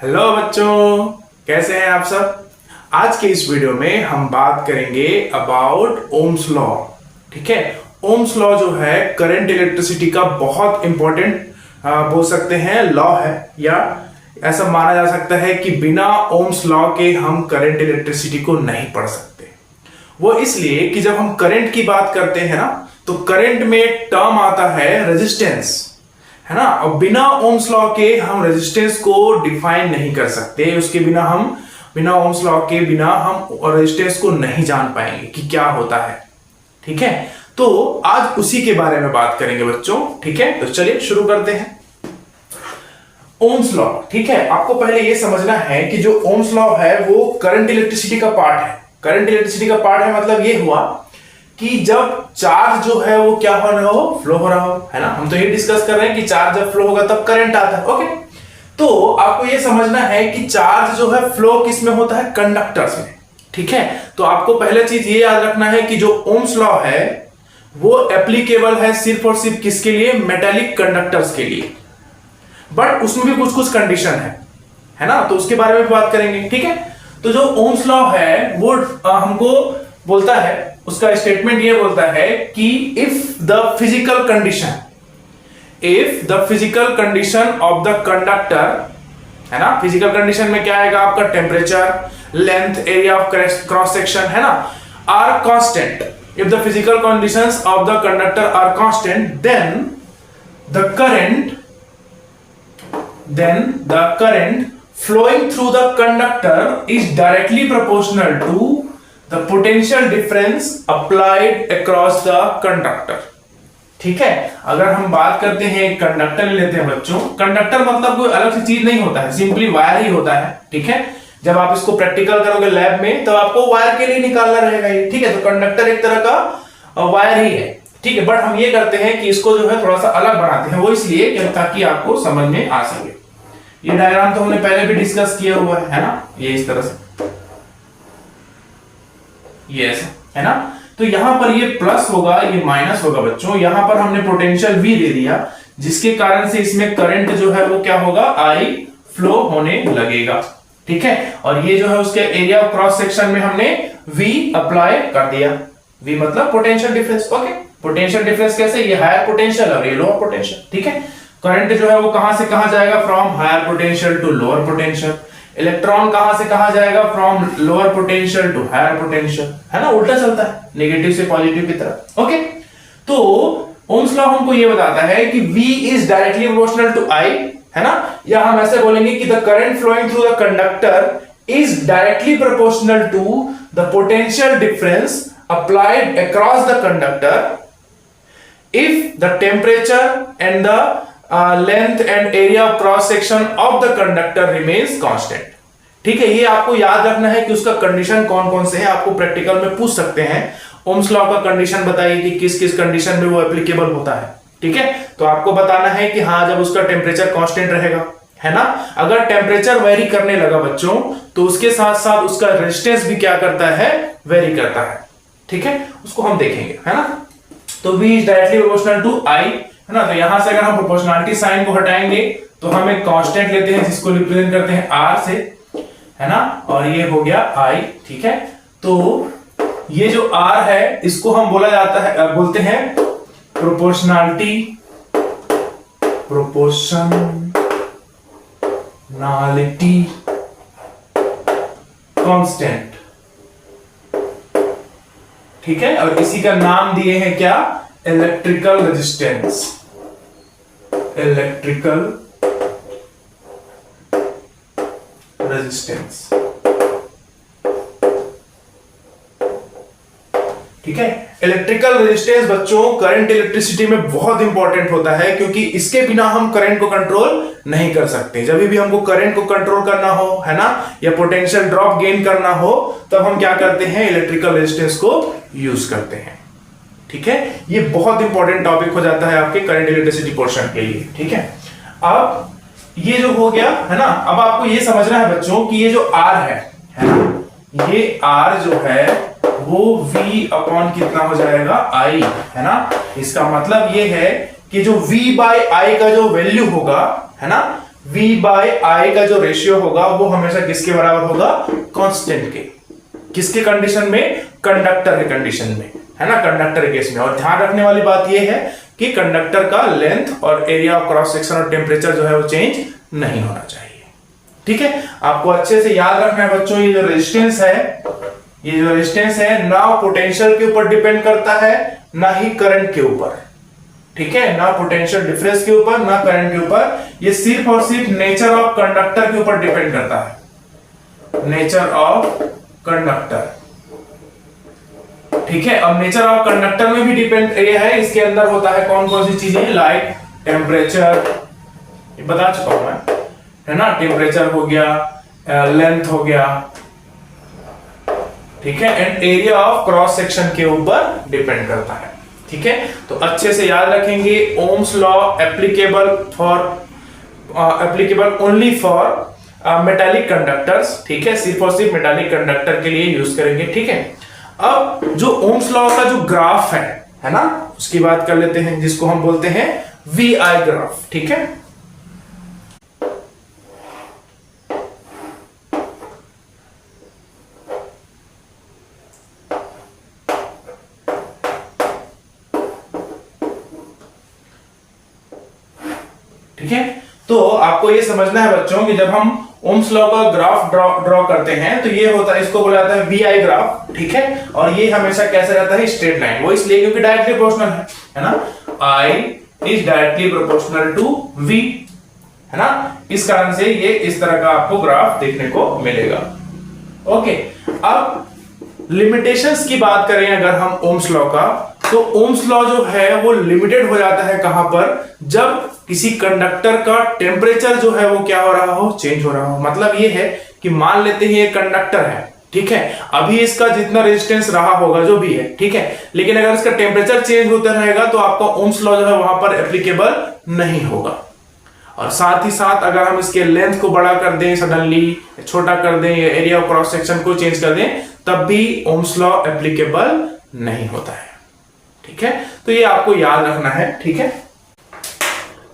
Hello बच्चों, कैसे हैं आप सब। आज के इस वीडियो में हम बात करेंगे अबाउट ओम्स लॉ। ठीक है, ओम्स लॉ जो है करंट इलेक्ट्रिसिटी का बहुत इंपॉर्टेंट बोल सकते हैं लॉ है, या ऐसा माना जा सकता है कि बिना ओम्स लॉ के हम करंट इलेक्ट्रिसिटी को नहीं पढ़ सकते। वो इसलिए कि जब हम करंट की बात करते हैं ना, तो करंट में एक टर्म आता है रेजिस्टेंस, है ना। और बिना ओम्स लॉ के हम रेजिस्टेंस को डिफाइन नहीं कर सकते। उसके बिना ओम्स लॉ के बिना हम रेजिस्टेंस को नहीं जान पाएंगे कि क्या होता है। ठीक है, तो आज उसी के बारे में बात करेंगे बच्चों। ठीक है, तो चलिए शुरू करते हैं। ओम्स लॉ, ठीक है, आपको पहले यह समझना है कि जो ओम्स लॉ है वो करंट इलेक्ट्रिसिटी का पार्ट है। करंट इलेक्ट्रिसिटी का पार्ट है मतलब ये हुआ कि जब चार्ज जो है वो क्या हो रहा हो, फ्लो हो रहा हो, है ना। हम तो ये डिस्कस कर रहे हैं कि चार्ज जब फ्लो होगा तब करंट आता है। ओके, तो आपको ये समझना है कि चार्ज जो है फ्लो किस में होता है, कंडक्टर्स में। ठीक है, तो आपको पहले चीज ये याद रखना है कि जो ओम्स लॉ है वो एप्लीकेबल है सिर्फ और सिर्फ किसके लिए, मेटालिक कंडक्टर्स के लिए। बट उसमें भी कुछ कुछ कंडीशन है ना, तो उसके बारे में बात करेंगे। ठीक है, तो जो ओम्स लॉ है वो हमको बोलता है, उसका स्टेटमेंट ये बोलता है कि if the physical condition of the conductor, है ना, फिजिकल कंडीशन में क्या आएगा आपका, temperature, length, area of cross section, है ना, are constant. If the physical conditions of the conductor are constant, then the current flowing through the conductor is directly proportional to the potential difference applied across the conductor। ठीक है, अगर हम बात करते हैं conductor लेते हैं बच्चों, कंडक्टर मतलब कोई अलग सी चीज नहीं होता है, सिंपली वायर ही होता है। ठीक है, जब आप इसको प्रैक्टिकल करोगे लैब में तो आपको वायर के लिए निकालना रहेगा ये। ठीक है, तो कंडक्टर एक तरह का वायर ही है। ठीक है, बट हम ये करते हैं कि इसको जो है थोड़ा सा अलग बनाते हैं, वो इसलिए ताकि आपको समझ में आ सके। ये डायग्राम तो हमने पहले भी डिस्कस किया हुआ है ना, ये इस तरह से, ये ऐसा, है ना। तो यहां पर ये प्लस होगा, ये माइनस होगा बच्चों। यहां पर हमने पोटेंशियल V दे दिया, जिसके कारण से इसमें करंट जो है वो क्या होगा, I फ्लो होने लगेगा। ठीक है, और ये जो है उसके एरिया ऑफ क्रॉस सेक्शन में हमने V अप्लाई कर दिया। V मतलब potential difference. Okay, potential difference कैसे, ये हायर पोटेंशियल और ये लोअर पोटेंशियल। ठीक है, करंट जो है वो कहां से कहां जाएगा, from higher potential to lower potential. Electron कहां से कहां जाएगा, from lower potential to higher potential, है ना, उल्टा चलता है, नेगेटिव से पॉजिटिव की तरफ। ओके, तो ओम्स लॉ हमको ये बताता है कि V is directly proportional to I, है ना, या हम ऐसे बोलेंगे कि the current flowing through the conductor is directly proportional to the potential difference applied across the conductor if the temperature and the length and area of cross section of the conductor remains constant। ठीक है, ये आपको याद रखना है कि उसका condition कौन कौन से हैं, आपको प्रैक्टिकल में पूछ सकते हैं। ओम्स लॉ का कंडीशन बताइए कि किस किस कंडीशन में वो एप्लीकेबल होता है। ठीक है, तो आपको बताना है कि हाँ, जब उसका टेम्परेचर कांस्टेंट रहेगा, है ना। अगर टेम्परेचर वेरी करने लगा बच्चों, तो उसके साथ साथ उसका रेजिस्टेंस भी क्या करता है, वेरी करता है। ठीक है, उसको हम देखेंगे, है ना। तो V is directly proportional to I, है ना। तो यहां से अगर हम प्रोपोर्शनलिटी साइन को हटाएंगे तो हम एक कांस्टेंट लेते हैं जिसको रिप्रेजेंट करते हैं R से, है ना, और ये हो गया I। ठीक है, तो ये जो R है इसको हम बोलते हैं प्रोपोर्शनलिटी कांस्टेंट। ठीक है, और इसी का नाम दिए हैं क्या, इलेक्ट्रिकल रेजिस्टेंस। ठीक है, इलेक्ट्रिकल रेजिस्टेंस बच्चों करंट इलेक्ट्रिसिटी में बहुत इंपॉर्टेंट होता है, क्योंकि इसके बिना हम करंट को कंट्रोल नहीं कर सकते। जब भी हमको करंट को कंट्रोल करना हो, है ना, या पोटेंशियल ड्रॉप गेन करना हो, तब हम क्या करते हैं, इलेक्ट्रिकल रेजिस्टेंस को यूज करते हैं। ठीक है, ये बहुत इंपॉर्टेंट टॉपिक हो जाता है आपके करंट इलेक्ट्रिसिटी पोर्शन के लिए। ठीक है, अब ये जो हो गया, है ना, अब आपको ये समझना है बच्चों कि ये जो R है ना, ये R जो है वो V अपॉन कितना हो जाएगा, I, है ना। इसका मतलब ये है कि जो V बाय I का जो वैल्यू होगा, है ना, V बाय I का जो रेशियो होगा वो हमेशा किसके बराबर होगा? कांस्टेंट के। किसके कंडीशन में? कंडक्टर के कंडीशन में, है ना, कंडक्टर केस में। और ध्यान रखने वाली बात ये है कि कंडक्टर का लेंथ और एरिया ऑफ क्रॉस सेक्शन और टेम्परेचर जो है वो चेंज नहीं होना चाहिए। ठीक है, आपको अच्छे से याद रखना है बच्चों, ये जो रेजिस्टेंस है, ना पोटेंशियल के ऊपर डिपेंड करता है ना ही करंट के ऊपर। ठीक है, ना पोटेंशियल डिफरेंस के ऊपर ना करंट के ऊपर, ये सिर्फ और सिर्फ नेचर ऑफ कंडक्टर के ऊपर डिपेंड करता है, नेचर ऑफ कंडक्टर। ठीक है, अब नेचर ऑफ कंडक्टर में भी डिपेंड ये है, इसके अंदर होता है कौन कौन सी चीजें? लाइट, टेम्परेचर, ये बता चुका हूं मैं, है ना, टेम्परेचर हो गया, लेंथ हो गया, ठीक है, and area of cross section के ऊपर डिपेंड करता है। ठीक है, तो अच्छे से याद रखेंगे, Ohm's law applicable only for metallic conductors. ठीक है, सिर्फ और सिर्फ मेटालिक कंडक्टर के लिए यूज करेंगे। ठीक है, अब जो ओम्स लॉ का जो ग्राफ है ना, उसकी बात कर लेते हैं, जिसको हम बोलते हैं VI ग्राफ। ठीक है, ठीक है, तो आपको ये समझना है बच्चों कि जब हम ओम्स लॉ का ग्राफ ड्रॉ करते हैं तो ये होता है, इसको बोला जाता है VI ग्राफ। ठीक है, और ये हमेशा कैसे रहता है? Straight line. वो इसलिए क्योंकि डायरेक्टली प्रोपोर्शनल है ना, I is directly proportional to V, है ना, इस कारण से ये इस तरह का आपको ग्राफ देखने को मिलेगा। ओके, अब लिमिटेशंस की बात करें अगर हम ओम्स लॉ का, तो ओम्स लॉ जो है वो लिमिटेड हो जाता है कहां पर? जब किसी कंडक्टर का टेम्परेचर जो है वो क्या हो रहा हो? चेंज हो रहा हो। मतलब ये है कि मान लेते हैं ये कंडक्टर है, ठीक है, अभी इसका जितना रेजिस्टेंस रहा होगा जो भी है, ठीक है, लेकिन अगर इसका टेम्परेचर चेंज होता रहेगा तो आपका ओम्स लॉ जो है वहां पर एप्लीकेबल नहीं होगा। और साथ ही साथ अगर हम इसके लेंथ को बड़ा कर दें, सडनली छोटा कर दें, एरिया ऑफ क्रॉस सेक्शन को चेंज कर दें, तब भी ओम्स लॉ एप्लीकेबल नहीं होता है। ठीक है, तो ये आपको याद रखना है। ठीक है,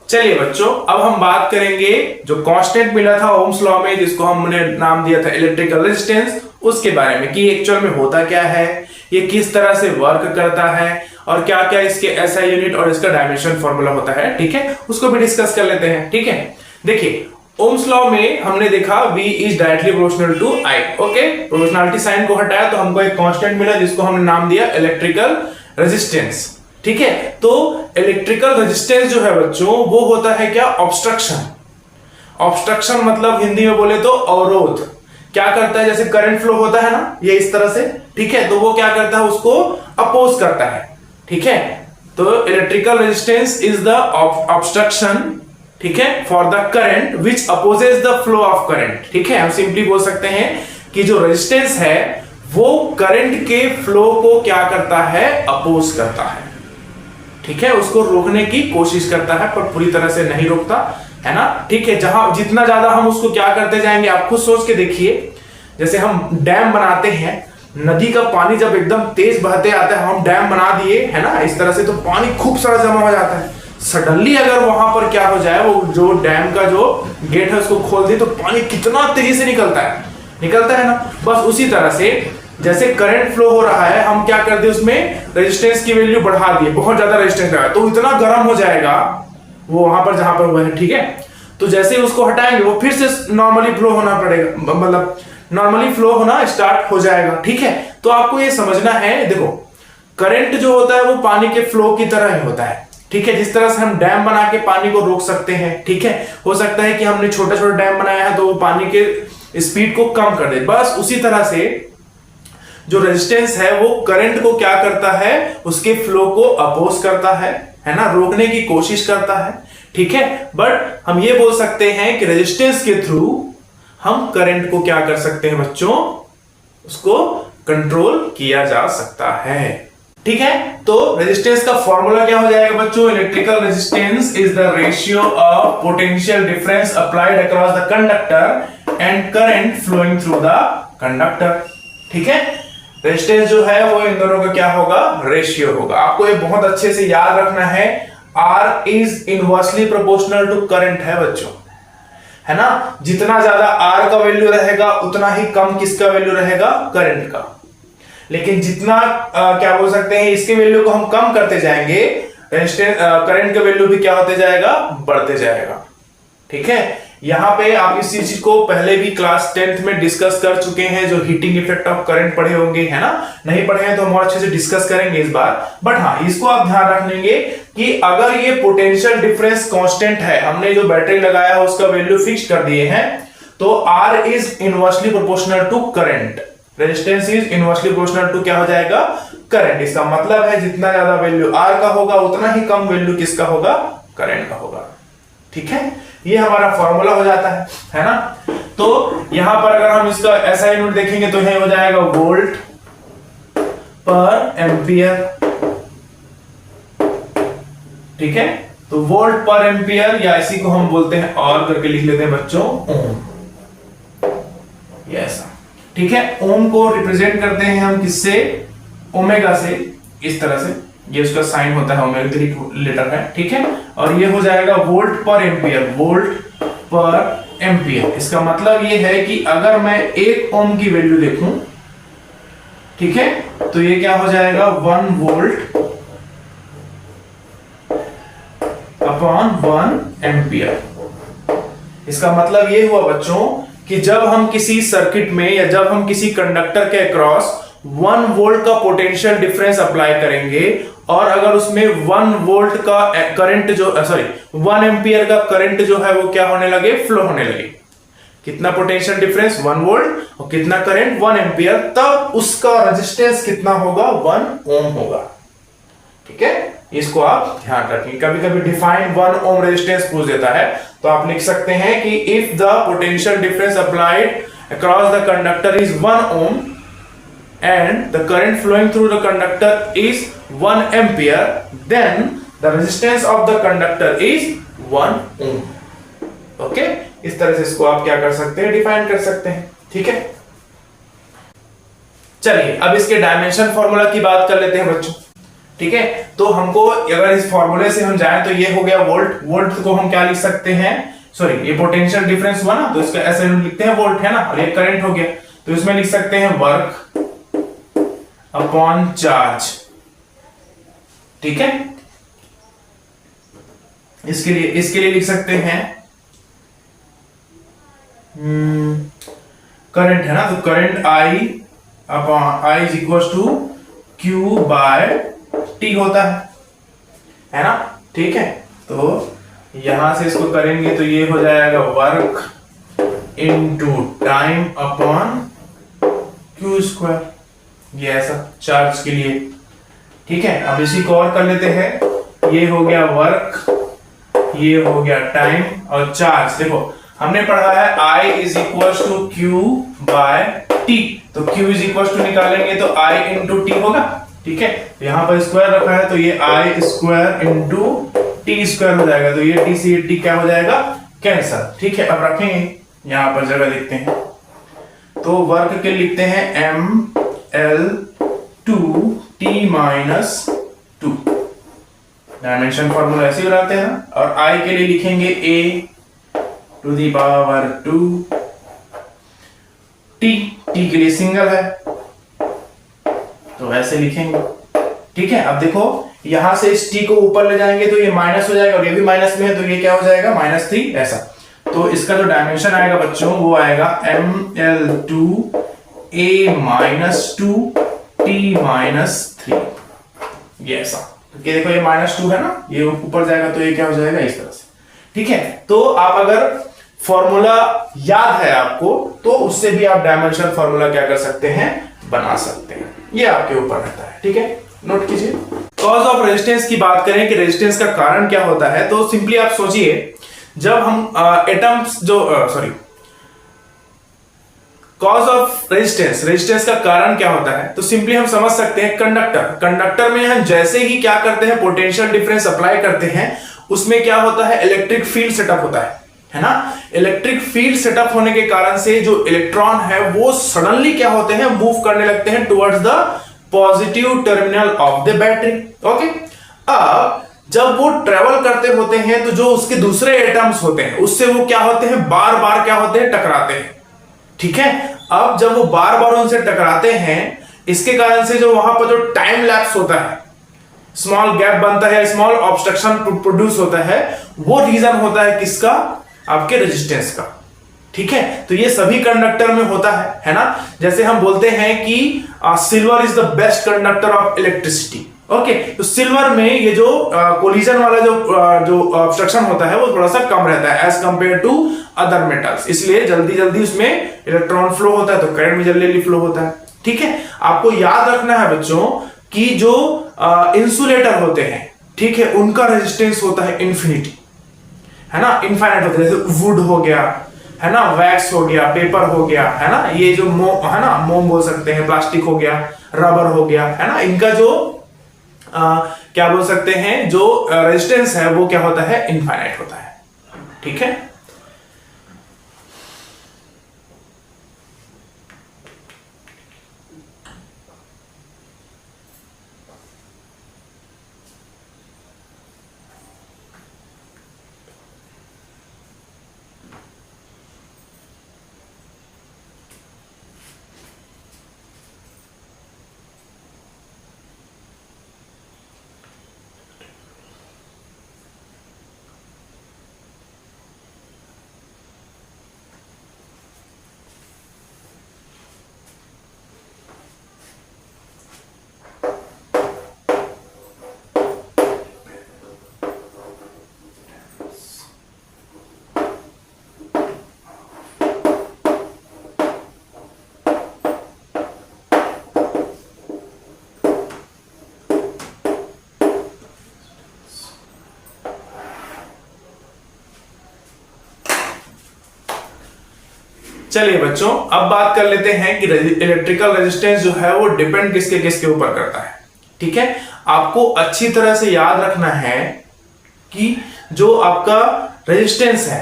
चलिए बच्चों, अब हम बात करेंगे जो कांस्टेंट मिला था ओम्स लॉ में, जिसको हमने नाम दिया था इलेक्ट्रिकल रेजिस्टेंस, उसके बारे में कि एक्चुअल में होता क्या है, ये किस तरह से वर्क करता है, और क्या क्या इसके SI यूनिट और इसका डायमेंशन फॉर्मूला होता है। ठीक है, उसको भी डिस्कस कर लेते हैं। ठीक है, देखिए ओम्स लॉ में हमने देखा V is directly proportional to I। Okay, proportionality sign को हटाया तो हमको एक कांस्टेंट मिला जिसको हमने नाम दिया इलेक्ट्रिकल रेजिस्टेंस। ठीक है, तो इलेक्ट्रिकल रेजिस्टेंस जो है बच्चों वो होता है क्या? ऑब्स्ट्रक्शन। ऑब्स्ट्रक्शन मतलब हिंदी में बोले तो अवरोध। क्या करता है? जैसे करंट फ्लो होता है ना, ये इस तरह से, ठीक है, तो वो क्या करता है? उसको अपोज करता है। ठीक है, तो electrical resistance is the obstruction, ठीक है, for the current which opposes the flow of current. ठीक है, हम सिंपली बोल सकते हैं कि जो रेजिस्टेंस है वो करंट के फ्लो को क्या करता है? अपोज करता है। ठीक है, उसको रोकने की कोशिश करता है पर पूरी तरह से नहीं रोकता, है ना। ठीक है, जहां जितना ज्यादा हम उसको क्या करते जाएंगे, आप खुद सोच के देखिए, जैसे हम डैम बनाते हैं, नदी का पानी जब एकदम तेज बहते आता है, हम डैम बना दिए, है ना, इस तरह से, तो पानी खूब सारा जमा हो जाता है। सडनली अगर वहां पर क्या हो जाए, वो जो डैम का जो गेट है उसको खोल दे, तो पानी कितना तेजी से निकलता है ना। बस उसी तरह से जैसे करंट फ्लो हो रहा है, हम क्या कर दे, उसमें रेजिस्टेंस की वैल्यू बढ़ा दिए, बहुत ज्यादा रेजिस्टेंस लगा, तो इतना गर्म हो जाएगा वो वहां पर जहां पर हुआ है। ठीक है, तो जैसे उसको हटाएंगे वो फिर से नॉर्मली फ्लो होना पड़ेगा, मतलब नॉर्मली फ्लो होना स्टार्ट हो जाएगा। ठीक है, तो आपको ये समझना है, देखो करंट जो होता है वो पानी के फ्लो की तरह ही होता है। ठीक है, जिस तरह से हम डैम बना के पानी को रोक सकते हैं, ठीक है, हो सकता है कि हमने छोटा छोटा डैम बनाया है तो वो पानी के स्पीड को कम कर दे, बस उसी तरह से जो रेजिस्टेंस है वो करंट को क्या करता है? उसके फ्लो को अपोज करता है ना, रोकने की कोशिश करता है। ठीक है, बट हम ये बोल सकते हैं कि रेजिस्टेंस के थ्रू हम करंट को क्या कर सकते हैं बच्चों? उसको कंट्रोल किया जा सकता है। ठीक है, तो रेजिस्टेंस का फॉर्मूला क्या हो जाएगा बच्चों? Electrical resistance is the ratio of potential difference applied across the conductor and current flowing through the conductor. ठीक है, रेजिस्टेंस जो है वो इन दोनों का क्या होगा? रेशियो होगा। आपको ये बहुत अच्छे से याद रखना है, R is inversely proportional to current है बच्चों। है ना। जितना ज्यादा R का वैल्यू रहेगा उतना ही कम किसका वैल्यू रहेगा, करंट का। लेकिन जितना क्या बोल सकते हैं, इसके वैल्यू को हम कम करते जाएंगे, रेजिस्टेंस करंट का वैल्यू भी क्या होते जाएगा, बढ़ते जाएगा। ठीक है, यहां पे आप इस चीज को पहले भी क्लास 10th में डिस्कस कर चुके हैं, जो हीटिंग इफेक्ट ऑफ करंट पढ़े होंगे, है ना। नहीं पढ़े हैं तो हम और अच्छे से डिस्कस करेंगे इस बार। बट हाँ, इसको आप ध्यान रख लेंगे कि अगर ये पोटेंशियल डिफरेंस कांस्टेंट है, हमने जो बैटरी लगाया है उसका वैल्यू फिक्स कर दिए हैं, तो R is inversely proportional to current, resistance is inversely proportional to क्या हो जाएगा, करंट। इसका मतलब है जितना ज्यादा वैल्यू R का होगा उतना ही कम वैल्यू किसका होगा, करंट का होगा। ठीक है, ये हमारा फॉर्मूला हो जाता है ना। तो यहां पर अगर हम इसका SI यूनिट देखेंगे तो यह हो जाएगा वोल्ट पर एम्पियर। ठीक है, तो वोल्ट पर एम्पियर, या इसी को हम बोलते हैं और करके लिख लेते हैं बच्चों, ओम। ये ऐसा, ठीक है। ओम को रिप्रेजेंट करते हैं हम किससे, ओमेगा से, इस तरह से, ये उसका साइन होता है, ओमेगा ग्रीक लेटर है। ठीक है, और ये हो जाएगा वोल्ट पर एम्पियर, वोल्ट पर एम्पियर। इसका मतलब ये है कि अगर मैं 1 ओम की वैल्यू देखूं, ठीक है, तो ये क्या हो जाएगा, 1 वोल्ट अपॉन 1 एम्पियर। इसका मतलब ये हुआ बच्चों कि जब हम किसी सर्किट में या जब हम किसी कंडक्टर के अक्रॉस 1 वोल्ट का पोटेंशियल डिफरेंस अप्लाई करेंगे और अगर उसमें 1 वोल्ट का करंट जो 1 एम्पियर का करंट जो है वो क्या होने लगे, फ्लो होने लगे। कितना पोटेंशियल डिफरेंस, 1 वोल्ट, और कितना करंट, 1 एम्पियर, तब उसका रेजिस्टेंस कितना होगा, 1 ओम होगा। ठीक है, इसको आप ध्यान रखें। कभी कभी डिफाइन 1 ओम रेजिस्टेंस पूछ देता है, तो आप लिख सकते हैं कि if the potential difference applied across the conductor is 1 ohm and the current flowing through the conductor is 1 ampere, then the resistance of the conductor is 1 ohm. Okay? इस तरह से इसको आप क्या कर सकते हैं, डिफाइन कर सकते हैं। ठीक है, चलिए अब इसके डायमेंशन फॉर्मूला की बात कर लेते हैं बच्चों। ठीक है, तो हमको अगर इस फॉर्मूले से हम जाएं तो ये हो गया वोल्ट। वोल्ट को हम क्या लिख सकते हैं, ये पोटेंशियल डिफरेंस हुआ ना, तो इसका ऐसे लिखते हैं वोल्ट, है ना, और ये करंट हो गया, तो इसमें लिख सकते हैं वर्क अपॉन चार्ज। ठीक है, इसके लिए लिख सकते हैं करंट, है ना, तो current I is equal to Q by T होता है ना। ठीक है, तो यहां से इसको करेंगे तो ये हो जाएगा work into time upon Q square, ये ऐसा चार्ज के लिए। ठीक है, अब इसी को और कर लेते हैं, ये हो गया वर्क, ये हो गया टाइम, और चार्ज देखो हमने पढ़ा है I is equal to Q by T, तो Q इज इक्वल टू निकालेंगे तो I इंटू T होगा। ठीक है, यहां पर स्क्वायर रखा है तो ये I square into T square हो जाएगा, तो ये T से ये T क्या हो जाएगा, कैंसल। ठीक है, अब रखेंगे यहां पर जगह देखते हैं, तो वर्क के लिखते हैं ML2T माइनस 2, डायमेंशन फॉर्मूला ऐसे बनाते हैं। और I के लिए लिखेंगे A to the power 2, T के लिए सिंगल है तो ऐसे लिखेंगे। ठीक है, अब देखो यहां से इस T को ऊपर ले जाएंगे तो ये माइनस हो जाएगा, और ये भी माइनस में है तो ये क्या हो जाएगा, -3 ऐसा। तो इसका जो डायमेंशन आएगा बच्चों वो आएगा ML2A माइनस 2T माइनस 3, ये ऐसा। तो देखो ये -2 है ना, ये ऊपर जाएगा तो ये क्या हो जाएगा, इस तरह से। ठीक है, तो आप अगर फॉर्मूला याद है आपको तो उससे भी आप डायमेंशन फॉर्मूला क्या कर सकते हैं, बना सकते हैं, ये आपके ऊपर रहता है। ठीक है, नोट कीजिए। कॉज ऑफ रेजिस्टेंस की बात करें कि रेजिस्टेंस का कारण क्या होता है, तो सिंपली आप सोचिए, जब हम एटम्स कॉज ऑफ रेजिस्टेंस का कारण क्या होता है, तो सिंपली हम समझ सकते हैं कंडक्टर में हम जैसे ही क्या करते हैं, पोटेंशियल डिफरेंस अप्लाई करते हैं, उसमें क्या होता है, इलेक्ट्रिक फील्ड सेटअप होता है ना। इलेक्ट्रिक फील्ड सेटअप होने के कारण से जो इलेक्ट्रॉन है वो सडनली क्या होते हैं, मूव करने लगते हैं towards the positive terminal of the battery. Okay, अब जब वो ट्रेवल करते होते हैं तो जो उसके दूसरे एटम्स होते हैं उससे वो क्या होते हैं, बार बार क्या होते हैं, टकराते हैं। ठीक है, अब जब वो बार बार उनसे टकराते हैं, इसके कारण से जो वहां पर जो टाइम लैप्स होता है, स्मॉल गैप बनता है, स्मॉल ऑब्स्ट्रक्शन प्रोड्यूस होता है, वो रीजन होता है किसका, आपके रेजिस्टेंस का। ठीक है, तो ये सभी कंडक्टर में होता है ना। जैसे हम बोलते हैं कि silver is the best conductor of electricity. Okay, तो सिल्वर में ये जो कोलिजन वाला जो ऑब्स्ट्रक्शन होता है वो थोड़ा सा कम रहता है as compare to other metals, इसलिए जल्दी जल्दी उसमें इलेक्ट्रॉन फ्लो होता है, तो करंट भी जल्दी जल्दी फ्लो होता है। ठीक है, आपको याद रखना है बच्चों कि जो इंसुलेटर होते हैं, ठीक है, उनका रेजिस्टेंस होता है इन्फिनिटी, है ना, इनफाइनाइट होता है। जैसे वुड हो गया, है ना, वैक्स हो गया, पेपर हो गया, है ना, ये जो है ना, मोम बोल सकते हैं, प्लास्टिक हो गया, रबर हो गया, है ना, इनका जो क्या बोल सकते हैं, जो रेजिस्टेंस है वो क्या होता है, इनफाइनाइट होता है। ठीक है, चलिए बच्चों, अब बात कर लेते हैं कि इलेक्ट्रिकल रेजिस्टेंस जो है वो डिपेंड किसके किसके ऊपर करता है। ठीक है, आपको अच्छी तरह से याद रखना है कि जो आपका रेजिस्टेंस है,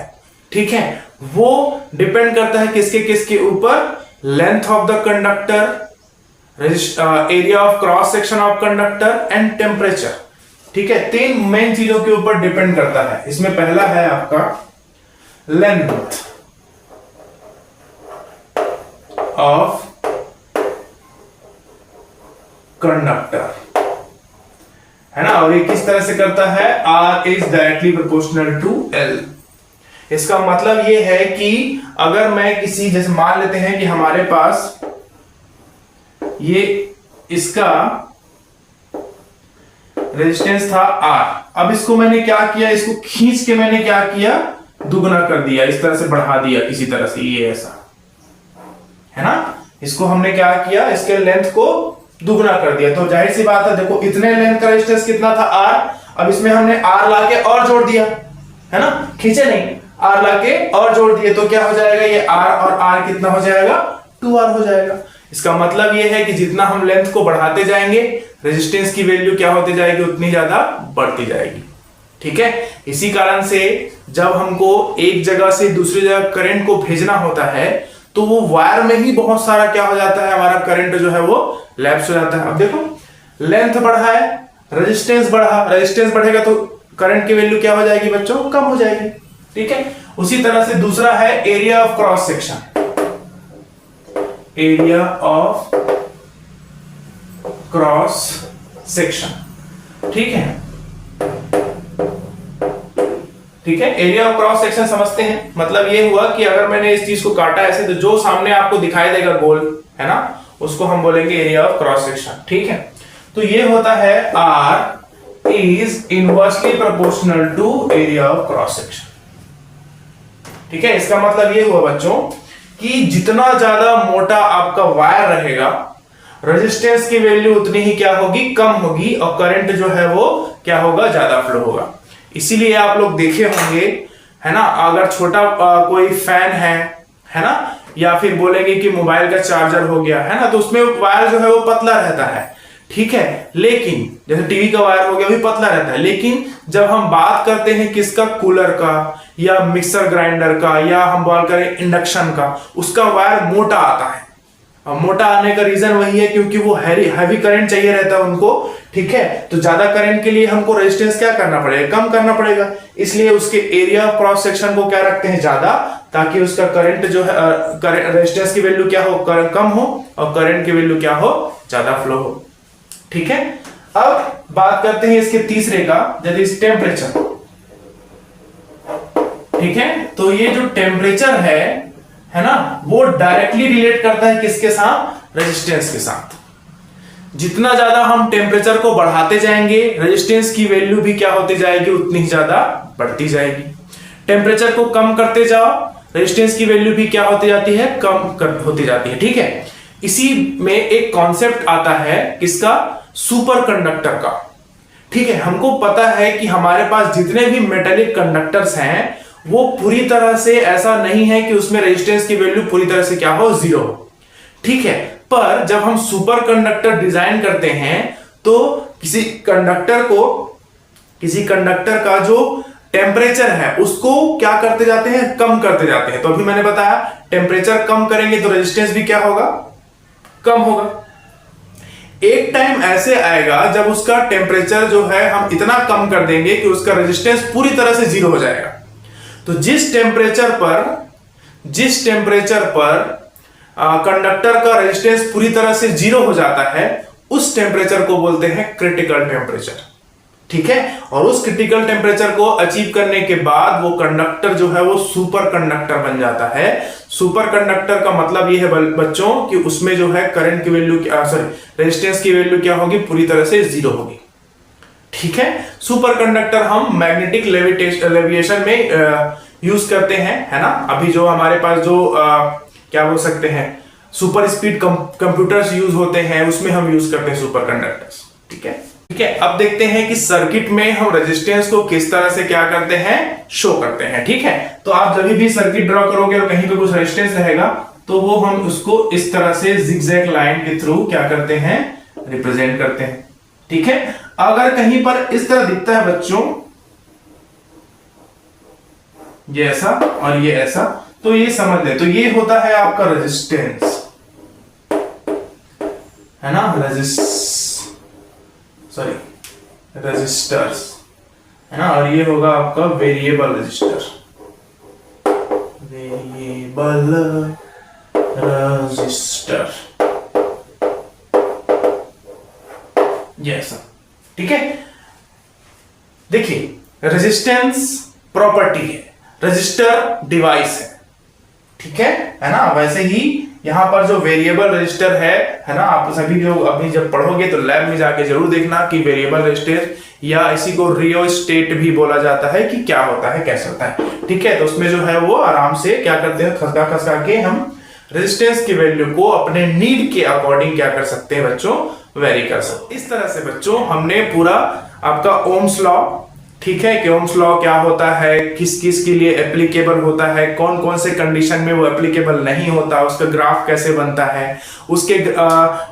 ठीक है, वो डिपेंड करता है किसके किसके ऊपर, length of the conductor, area of cross section of conductor and temperature. ठीक है, तीन मेन चीजों के ऊपर डिपेंड करता है। इसमें पहला है आपका लेंथ ऑफ कंडक्टर, है ना, और ये किस तरह से करता है, R is directly proportional to L। इसका मतलब ये है कि अगर मैं किसी, जैसे मान लेते हैं कि हमारे पास ये इसका रेजिस्टेंस था R, अब इसको मैंने क्या किया, इसको खींच के मैंने क्या किया, दुगना कर दिया, इस तरह से बढ़ा दिया किसी तरह से, ये ऐसा है ना, इसको हमने क्या किया, इसके लेंथ को दुगना कर दिया। तो जाहिर सी बात है, देखो इतने लेंथ का रेजिस्टेंस कितना था, R, अब इसमें हमने R लाके और जोड़ दिया, है ना, खींचे नहीं, R लाके और जोड़ दिए, तो क्या हो जाएगा, ये R और R कितना हो जाएगा, 2R हो जाएगा। इसका मतलब ये है कि जितना हम लेंथ को बढ़ाते जाएंगे, रेजिस्टेंस की वैल्यू क्या होती जाएगी, उतनी ज्यादा बढ़ती जाएगी। ठीक है, इसी कारण से जब हमको एक जगह से दूसरी जगह करंट को भेजना होता है, तो वो वायर में ही बहुत सारा क्या हो जाता है, हमारा करंट जो है वो लैप्स हो जाता है। अब देखो लेंथ बढ़ा है, रेजिस्टेंस बढ़ा, रेजिस्टेंस बढ़ेगा तो करंट की वैल्यू क्या हो जाएगी बच्चों, कम हो जाएगी। ठीक है, उसी तरह से दूसरा है area of cross section, area of cross section. ठीक है, ठीक है, एरिया ऑफ क्रॉस सेक्शन समझते हैं, मतलब ये हुआ कि अगर मैंने इस चीज को काटा ऐसे, तो जो सामने आपको दिखाई देगा गोल, है ना, उसको हम बोलेंगे एरिया ऑफ क्रॉस सेक्शन। ठीक है, तो ये होता है R is inversely proportional to area of cross section. ठीक है, इसका मतलब ये हुआ बच्चों कि जितना ज्यादा मोटा आपका वायर रहेगा, रेजिस्टेंस की वैल्यू उतनी ही क्या होगी, कम होगी, और करंट जो है वो क्या होगा, ज्यादा फ्लो होगा। इसीलिए आप लोग देखे होंगे, है ना, अगर छोटा कोई फैन है ना, या फिर बोलेंगे कि मोबाइल का चार्जर हो गया, है ना, तो उसमें वायर जो है वो पतला रहता है। ठीक है, लेकिन जैसे टीवी का वायर हो गया, भी पतला रहता है, लेकिन जब हम बात करते हैं किसका, कूलर का या मिक्सर ग्राइंडर का, या हम बात करें इंडक्शन का, उसका वायर मोटा आता है। मोटा आने का रीजन वही है क्योंकि वो हैवी करंट चाहिए रहता है उनको, ठीक है। तो ज्यादा करंट के लिए हमको रेजिस्टेंस क्या करना पड़ेगा, कम करना पड़ेगा, इसलिए उसके एरिया ऑफ क्रॉस सेक्शन को क्या रखते हैं, ज्यादा, ताकि उसका करंट जो है रेजिस्टेंस की वैल्यू क्या हो, कम हो, और करंट की वैल्यू क्या हो, ज्यादा फ्लो हो, ठीक है। अब बात करते हैं इसके तीसरे का, दैट इज टेम्परेचर, ठीक है। तो ये जो टेम्परेचर है ना, वो डायरेक्टली रिलेट करता है किसके साथ, रेजिस्टेंस के साथ। जितना ज्यादा हम टेम्परेचर को बढ़ाते जाएंगे, रेजिस्टेंस की वैल्यू भी क्या होती जाएगी, उतनी ही ज्यादा बढ़ती जाएगी। टेम्परेचर को कम करते जाओ, रेजिस्टेंस की वैल्यू भी क्या होती जाती है, होती जाती है, ठीक है। इसी में एक कॉन्सेप्ट आता है किसका, सुपर कंडक्टर का, ठीक है। हमको पता है कि हमारे पास जितने भी मेटेलिक कंडक्टर्स हैं वो पूरी तरह से ऐसा नहीं है कि उसमें रेजिस्टेंस की वैल्यू पूरी तरह से क्या हो, जीरो हो, ठीक है। पर जब हम सुपर कंडक्टर डिजाइन करते हैं तो किसी कंडक्टर का जो टेम्परेचर है उसको क्या करते जाते हैं, कम करते जाते हैं। तो अभी मैंने बताया टेम्परेचर कम करेंगे तो रेजिस्टेंस भी क्या होगा, कम होगा। एक टाइम ऐसे आएगा जब उसका टेम्परेचर जो है हम इतना कम कर देंगे कि उसका रेजिस्टेंस पूरी तरह से जीरो हो जाएगा। तो जिस टेम्परेचर पर कंडक्टर का रेजिस्टेंस पूरी तरह से जीरो हो जाता है, उस टेम्परेचर को बोलते हैं क्रिटिकल टेम्परेचर, ठीक है। और उस क्रिटिकल टेम्परेचर को अचीव करने के बाद वो कंडक्टर जो है वो सुपर कंडक्टर बन जाता है। सुपर कंडक्टर का मतलब ये है बच्चों कि उसमें जो है करंट की वैल्यू रेजिस्टेंस की वैल्यू क्या होगी, पूरी तरह से जीरो होगी, ठीक है। सुपर कंडक्टर हम मैग्नेटिक लेविएशन में यूज करते हैं, है ना। अभी जो हमारे पास जो क्या बोल सकते हैं, सुपर स्पीड कंप्यूटर्स यूज होते हैं, उसमें हम यूज करते हैं सुपर कंडक्टर्स, ठीक है, ठीक है। अब देखते हैं कि सर्किट में हम रेजिस्टेंस को किस तरह से क्या करते हैं, शो करते हैं, ठीक है। तो आप जब भी सर्किट ड्रॉ करोगे और कहीं पे कुछ रेजिस्टेंस रहेगा तो वो हम उसको इस तरह से जिगजैग लाइन के थ्रू क्या करते हैं, रिप्रेजेंट करते हैं, ठीक है। अगर कहीं पर इस तरह दिखता है बच्चों, ये ऐसा और ये ऐसा, तो ये समझ ले, तो ये होता है आपका रेजिस्टेंस, है ना, रेजिस्टर्स, है ना। और ये होगा आपका वेरिएबल रेजिस्टर, ये ऐसा, ठीक है। देखिए रेजिस्टेंस प्रॉपर्टी है, रजिस्टर डिवाइस है, ठीक है ना। वैसे ही यहां पर जो वेरिएबल रजिस्टर है ना, आप सभी जो अभी जब पढ़ोगे तो लैब में जाके जरूर देखना कि वेरिएबल रजिस्टर या इसी को रियोस्टेट भी बोला जाता है कि क्या होता है, कैसे होता है, ठीक है। तो उसमें जो है वो आराम से क्या करते हैं, खसका के हम रेजिस्टेंस की वैल्यू को अपने नीड के अकॉर्डिंग क्या कर सकते हैं बच्चों, वेरी कर सकते हैं। इस तरह से बच्चों हमने पूरा आपका ओम्स लॉ, ठीक है, कि ओम्स लॉ क्या होता है, किस किस के लिए एप्लीकेबल होता है, कौन कौन से कंडीशन में वो एप्लीकेबल नहीं होता, उसका ग्राफ कैसे बनता है, उसके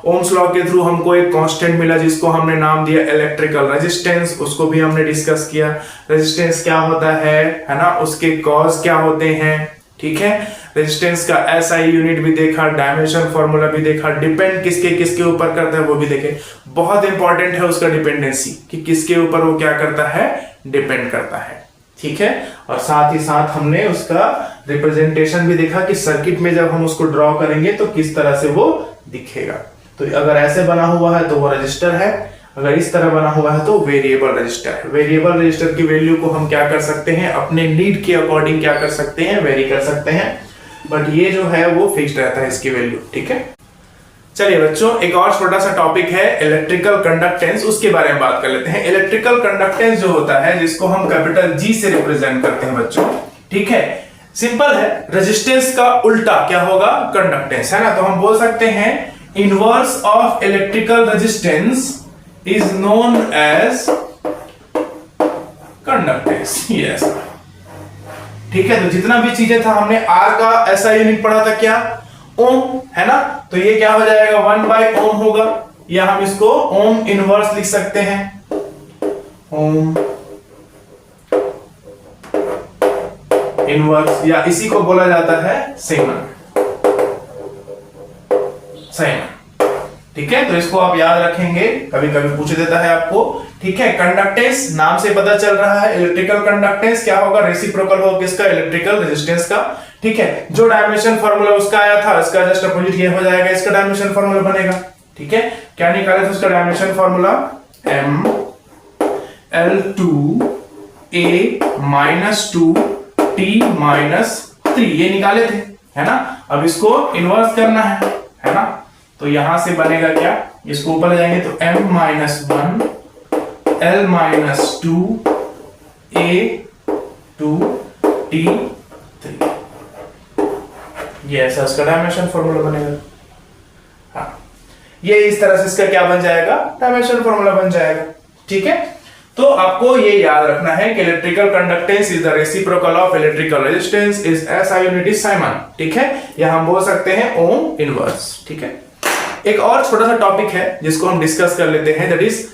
ओम्स लॉ के थ्रू हमको एक कांस्टेंट मिला जिसको हमने नाम दिया इलेक्ट्रिकल रेजिस्टेंस, उसको भी हमने डिस्कस किया। रेजिस्टेंस क्या होता है ना, उसके कॉज क्या होते हैं, ठीक है। रेजिस्टेंस का एसआई यूनिट भी देखा, डायमेंशन फॉर्मूला भी देखा, डिपेंड किसके किसके ऊपर करता है वो भी देखे। बहुत इंपॉर्टेंट है उसका डिपेंडेंसी, कि किसके ऊपर वो क्या करता है, डिपेंड करता है, ठीक है। और साथ ही साथ हमने उसका रिप्रेजेंटेशन भी देखा कि सर्किट में जब हम उसको ड्रॉ करेंगे तो किस तरह से वो दिखेगा। तो अगर ऐसे बना हुआ है तो वो रजिस्टर है, अगर इस तरह बना हुआ है तो वेरिएबल रजिस्टर है। वेरिएबल रजिस्टर की वैल्यू को हम क्या कर सकते हैं, अपने नीड के अकॉर्डिंग क्या कर सकते हैं, वेरी कर सकते हैं, बट ये जो है वो फिक्स्ड रहता है इसकी वैल्यू, ठीक है। चलिए बच्चों, एक और छोटा सा टॉपिक है इलेक्ट्रिकल कंडक्टेंस, उसके बारे में बात कर लेते हैं। इलेक्ट्रिकल कंडक्टेंस जो होता है, जिसको हम कैपिटल जी से रिप्रेजेंट करते हैं बच्चों, ठीक है। सिंपल है, रेजिस्टेंस का उल्टा क्या होगा, कंडक्टेंस, है ना। तो हम बोल सकते हैं inverse of electrical resistance is known as conductance, yes, ठीक है। तो जितना भी चीजें था, हमने आर का ऐसा यूनिट पढ़ा था क्या, ओम, है ना। तो ये क्या हो जाएगा, 1/ओम होगा, या हम इसको ओम इनवर्स लिख सकते हैं, ओम इनवर्स, या इसी को बोला जाता है सेमन, ठीक है, तो इसको आप याद रखेंगे, कभी कभी पूछ देता है आपको। ठीक है, कंडक्टेंस नाम से पता चल रहा है, इलेक्ट्रिकल कंडक्टेंस क्या होगा, रेसिप्रोकल होगा किसका, इलेक्ट्रिकल रेजिस्टेंस का। ठीक है, जो डायमेंशन फार्मूला उसका आया था, इसका जस्ट अपोजिट ये हो जाएगा, इसका डायमेंशन फार्मूला बनेगा। ठीक है, क्या निकाले थे उसका डायमेंशन फार्मूला, m L2a-2t-3 ये निकाले थे, है ना। अब इसको इन्वर्स करना है ना। तो यहां से बनेगा क्या, इसको ऊपर ले जाएंगे तो m-1 L-2a-2t-3, ये ऐसा इसका डायमेंशन फॉर्मूला बनेगा। हाँ, ये इस तरह से इसका क्या बन जाएगा, डायमेंशन फॉर्मूला बन जाएगा। ठीक है, तो आपको ये याद रखना है कि electrical conductance is the reciprocal of electrical resistance is SI unit is Simon. ठीक है, या हम बोल सकते हैं ओम इनवर्स। ठीक है, एक और छोटा सा टॉपिक है जिसको हम डिस्कस कर लेते हैं, दैट इज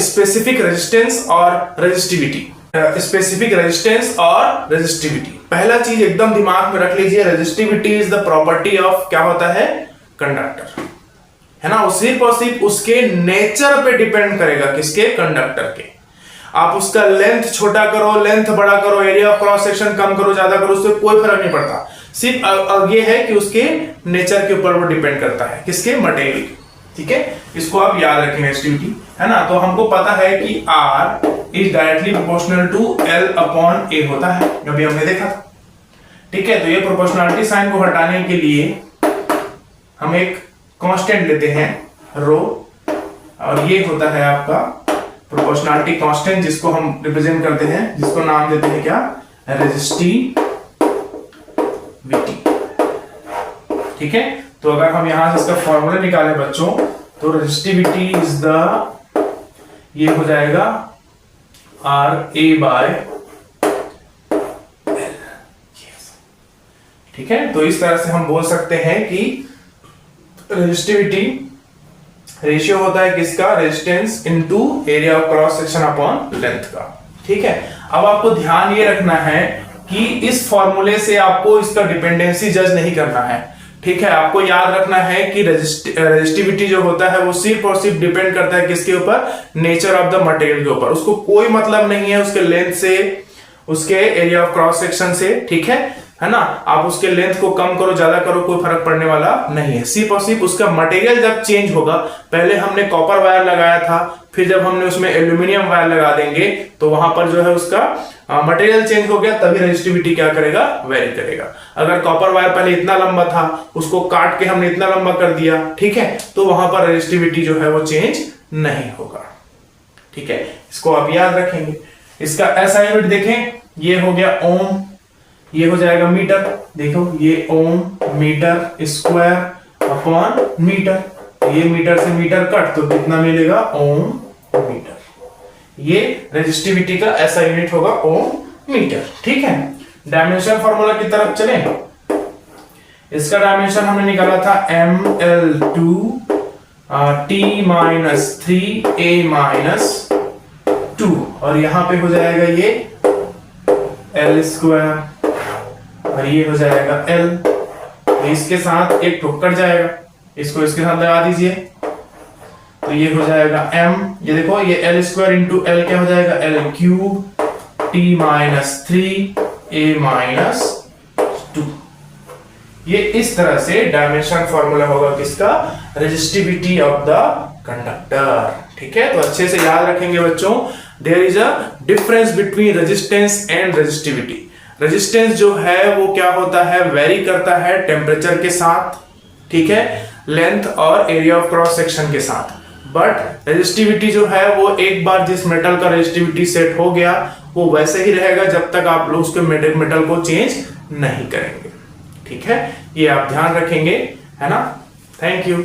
स्पेसिफिक रेजिस्टेंस और रेजिस्टिविटी। स्पेसिफिक रेजिस्टेंस और रेजिस्टिविटी, पहला चीज एकदम दिमाग में रख लीजिए, resistivity is the property of क्या होता है, कंडक्टर, है ना। सिर्फ और सिर्फ उसके नेचर पे डिपेंड करेगा, किसके, कंडक्टर के। आप उसका लेंथ छोटा करो, लेंथ बड़ा करो, एरिया ऑफ क्रॉस सेक्शन कम करो, ज्यादा करो, उससे कोई फर्क नहीं पड़ता। सिर्फ ये है कि उसके नेचर के ऊपर वो डिपेंड करता है, किसके, मटेरियल। ठीक है, इसको आप याद रखेंगे, रेजिस्टिविटी, है ना। तो हमको पता है कि R is directly proportional to L/A होता है, अभी हमने देखा था। ठीक है, तो ये प्रोपोर्शनलिटी साइन को हटाने के लिए हम एक कांस्टेंट लेते हैं रो, और ये होता है आपका प्रोपोर्शनलिटी कांस्टेंट, जिसको हम रिप्रेजेंट करते हैं, जिसको नाम देते हैं क्या, रेजिस्टिविटी। ठीक है, तो अगर हम यहां से इसका फॉर्मूला निकालें बच्चों, तो रेजिस्टिविटी इज द, ये हो जाएगा RA/L। ठीक है, तो इस तरह से हम बोल सकते हैं कि रेजिस्टिविटी रेशियो होता है किसका, resistance into area of cross section upon length का। ठीक है, अब आपको ध्यान ये रखना है कि इस फॉर्मूले से आपको इसका डिपेंडेंसी जज नहीं करना है। ठीक है, आपको याद रखना है कि रेजिस्टिविटी जो होता है वो सिर्फ और सिर्फ डिपेंड करता है किसके ऊपर, नेचर ऑफ द मटेरियल के ऊपर। उसको कोई मतलब नहीं है उसके लेंथ से, उसके एरिया ऑफ क्रॉस सेक्शन से। ठीक है ना, आप उसके लेंथ को कम करो, ज्यादा करो, कोई फर्क पड़ने वाला नहीं है। सिर्फ और सिर्फ उसका मटेरियल जब चेंज होगा, पहले हमने कॉपर वायर लगाया था, फिर जब हमने उसमें एल्यूमिनियम वायर लगा देंगे, तो वहां पर जो है उसका मटेरियल चेंज हो गया, तभी रेजिस्टिविटी क्या करेगा, वेरी करेगा। अगर कॉपर वायर पहले इतना लंबा था, उसको काट के हमने इतना लंबा कर दिया, ठीक है, तो वहां पर रेजिस्टिविटी जो है वो चेंज नहीं होगा। ठीक है, इसको आप याद रखेंगे। इसका SI यूनिट देखें, ये हो गया ओम, ये हो जाएगा मीटर। देखो ये ओम मीटर स्क्वायर अपॉन मीटर, ये मीटर से मीटर कट, तो कितना मिलेगा, ओम मीटर। ये रेजिस्टिविटी का SI यूनिट होगा ओम मीटर। ठीक है, डायमेंशन फार्मूला की तरफ चले। इसका डायमेंशन हमने निकाला था ML2t-3a-2, और यहां पे हो जाएगा ये L स्क्वायर, और ये हो जाएगा L। तो इसके साथ एक ठोकर जाएगा, इसको इसके साथ लगा दीजिए, तो ये हो जाएगा M। ये देखो ये L स्क्वायर इंटू L क्या हो जाएगा, L³ t-3a-2। ये इस तरह से डायमेंशन फॉर्मूला होगा किसका, रेजिस्टिविटी ऑफ द कंडक्टर। ठीक है, तो अच्छे से याद रखेंगे बच्चों, there is a difference between resistance and resistivity. Resistance जो है वो क्या होता है, वेरी करता है टेम्परेचर के साथ, ठीक है, लेंथ और एरिया ऑफ क्रॉस सेक्शन के साथ। बट रेजिस्टिविटी जो है वो एक बार जिस मेटल का रेजिस्टिविटी सेट हो गया, वो वैसे ही रहेगा जब तक आप लोग उसके मेटल को चेंज नहीं करेंगे। ठीक है, ये आप ध्यान रखेंगे, है ना। Thank you.